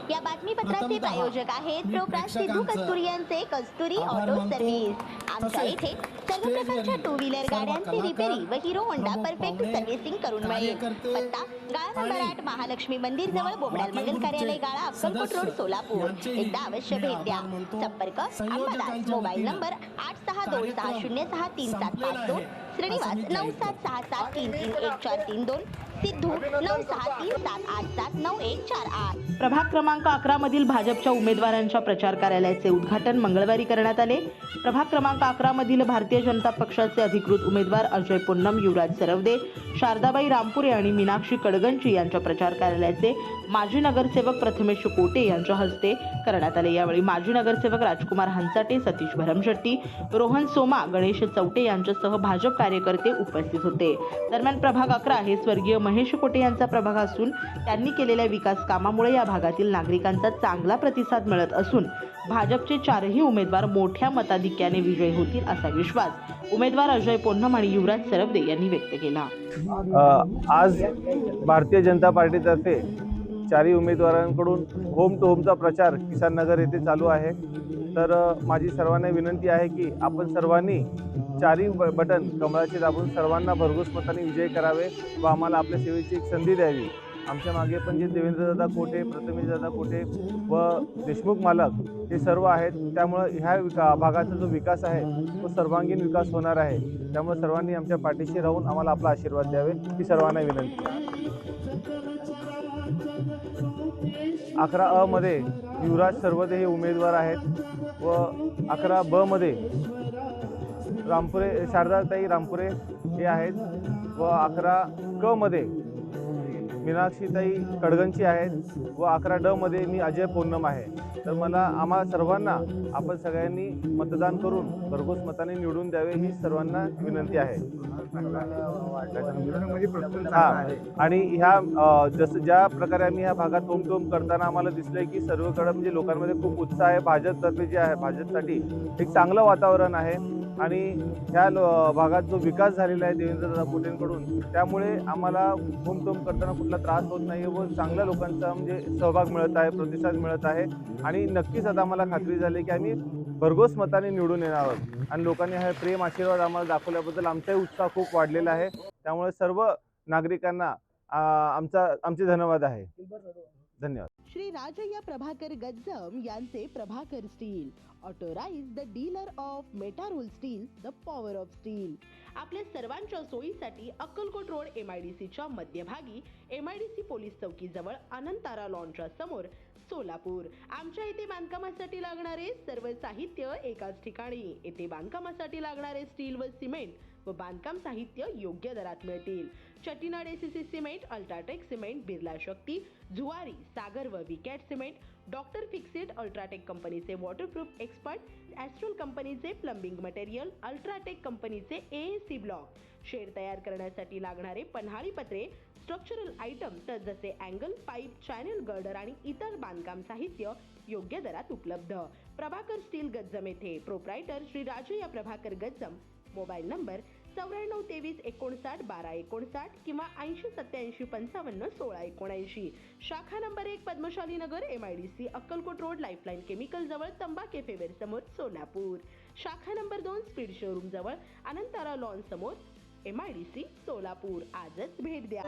या बातमीपत्राचे प्रायोजक आहेत प्रोप्रास सिद्धू कस्तुरी यांचे कस्तुरी ऑटो सर्व्हिस। आमच्या इथे सर्व प्रकारच्या टू व्हीलर गाड्यांची रिपेरी व हिरो होंडा परफेक्ट सर्व्हिसिंग करून मिळेल। पत्ता गाळा नंबर 8 महालक्ष्मी मंदिर जवळ बोमडाल मंगल कार्यालय गाळा अक्कलकोट रोड सोलापूर। एकदा अवश्य भेट द्या। संपर्क अंबादास, मोबाईल नंबर 8626063752, श्रीनिवास 9766331432, सिद्धू 9637879148। प्रभाग क्रमांक 11 मधील भाजपच्या उमेदवारांच्या प्रचार कार्यालयाचे उद्घाटन मंगळवारी करण्यात आले। प्रभाग क्रमांक 11 मधील भारतीय जनता पक्षाचे अधिकृत उमेदवार अजय पुन्नम, युवराज सरवदे, शारदाबाई रामपुरे आणि मीनाक्षी कडगंची यांच्या प्रचार कार्यालयाचे माजी नगरसेवक प्रथमेश कोटे यांच्या हस्ते करण्यात आले। यावेळी माजी नगरसेवक राजकुमार हंचाटे, सतीश भरमशेट्टी, रोहन सोमा, गणेश चौटे यांच्यासह भाजप कार्यकर्ते उपस्थित होते। दरम्यान प्रभाग 11 हे स्वर्गीय महेश कोटे यांचा प्रभाग असून त्यांनी केलेल्या विकास कामामुळे या भागातील नागरिकांचा चांगला प्रतिसाद मिळत असून भाजपचे चारही उमेदवार मोठ्या मताधिक्याने विजयी होतील असा विश्वास उमेदवार अजय पुन्नम आणि युवराज सरवदे यांनी व्यक्त केला। आज भारतीय जनता पार्टीतर्फे चारही उमेदवारांकडून होम टू होमचा प्रचार किसान नगर येथे चालू आहे। तर माझी सर्वांना विनंती आहे की आपण सर्वांनी चारही बटन कमळाचे दाबून सर्वांना भरघोस मताने विजयी करावे व आम्हाला आपल्या सेवेची एक संधी द्यावी। आमच्या मागे पण जे देवेंद्रदादा कोटे, प्रथमेशदादा कोटे व देशमुख मालक हे सर्व आहेत, त्यामुळे ह्या भागाचा जो विकास आहे तो सर्वांगीण विकास होणार आहे। त्यामुळे सर्वांनी आमच्या पाठीशी राहून आम्हाला आपला आशीर्वाद द्यावे ही सर्वांना विनंती आहे। 11 अ मध्ये युवराज सरवदे हे उमेदवार आहेत व 11 ब मध्ये रामपुरे शारदाताई रामपुरे हे आहेत व 11 क मध्ये मीनाक्षीताई कडगंची आहेत व 11 ड मध्ये मी अजय पुन्नम आहे। तर मला आम्हा सर्वांना आपण सगळ्यांनी मतदान करून भरघोस मताने निवडून द्यावे ही सर्वांना विनंती आहे। आणि ह्या जसं ज्या प्रकारे आम्ही ह्या भागात होम टू होम करताना आम्हाला दिसलंय की सर्वकडे म्हणजे लोकांमध्ये खूप उत्साह आहे। भाजपतर्फे जे आहे भाजपसाठी एक चांगलं वातावरण आहे आणि ह्या भागात जो विकास झालेला आहे देवेंद्रदादा कोटेंकडून, त्यामुळे आम्हाला होम टू होम करताना कुठला त्रास होत नाही व चांगल्या लोकांचा म्हणजे सहभाग मिळत आहे, प्रतिसाद मिळत आहे आणि नक्कीच आता आम्हाला खात्री झाली की आम्ही भरघोस मताने निवडून येणार आहोत आणि लोकांनी हा प्रेम आशीर्वाद आम्हाला दाखवल्याबद्दल आमचाही उत्साह खूप वाढलेला आहे। त्यामुळे सर्व नागरिकांना आमचे धन्यवाद आहे। धन्यवाद। श्री राजय्या प्रभाकर गज्जम यांचे Prabhakar steel, authorise the dealer of Metarol steel, the power of steel. आपल्या सर्वांच्या सोयीसाठी अक्कलकोट रोड MIDC च्या मध्यभागी MIDC पोलीस चौकी जवळ अनंतारा लॉनच्या समोर सोलापूर। आमच्या इथे बांधकामासाठी लागणारे सर्व साहित्य एकाच ठिकाणी। येथे बांधकामासाठी लागणारे स्टील व सिमेंट व बांधकाम साहित्य योग्य दरात मिळतील। Chettinad ACC cement, UltraTech cement, Birla Shakti, Zuari, Sagar व Vicat cement, Doctor Fixit, UltraTech कंपनीचे वॉटरप्रूफ एक्सपर्ट, ॲस्ट्रल कंपनीचे प्लंबिंग मटेरियल, अल्ट्राटेक कंपनीचे AAC ब्लॉक, शेड तयार करण्यासाठी लागणारे पन्हाळी पत्रे, स्ट्रक्चरल आयटम जसे अँगल, पाईप, चॅनल गर्डर आणि इतर बांधकाम साहित्य योग्य दरात उपलब्ध। प्रभाकर स्टील गज्जम येथे proprietor Shri Rajayya Prabhakar Gajjam. Mobile number 9423591259 किंवा 8087551679। शाखा नंबर 1 पद्मशाली नगर MIDC Akkalkot road lifeline chemical जवळ तंबा कैफे वेर समोर सोलापूर। शाखा नंबर 2 स्पीड शोरूम जवळ अनंतारा लॉन समोर MIDC सोलापूर। आजच भेट द्या।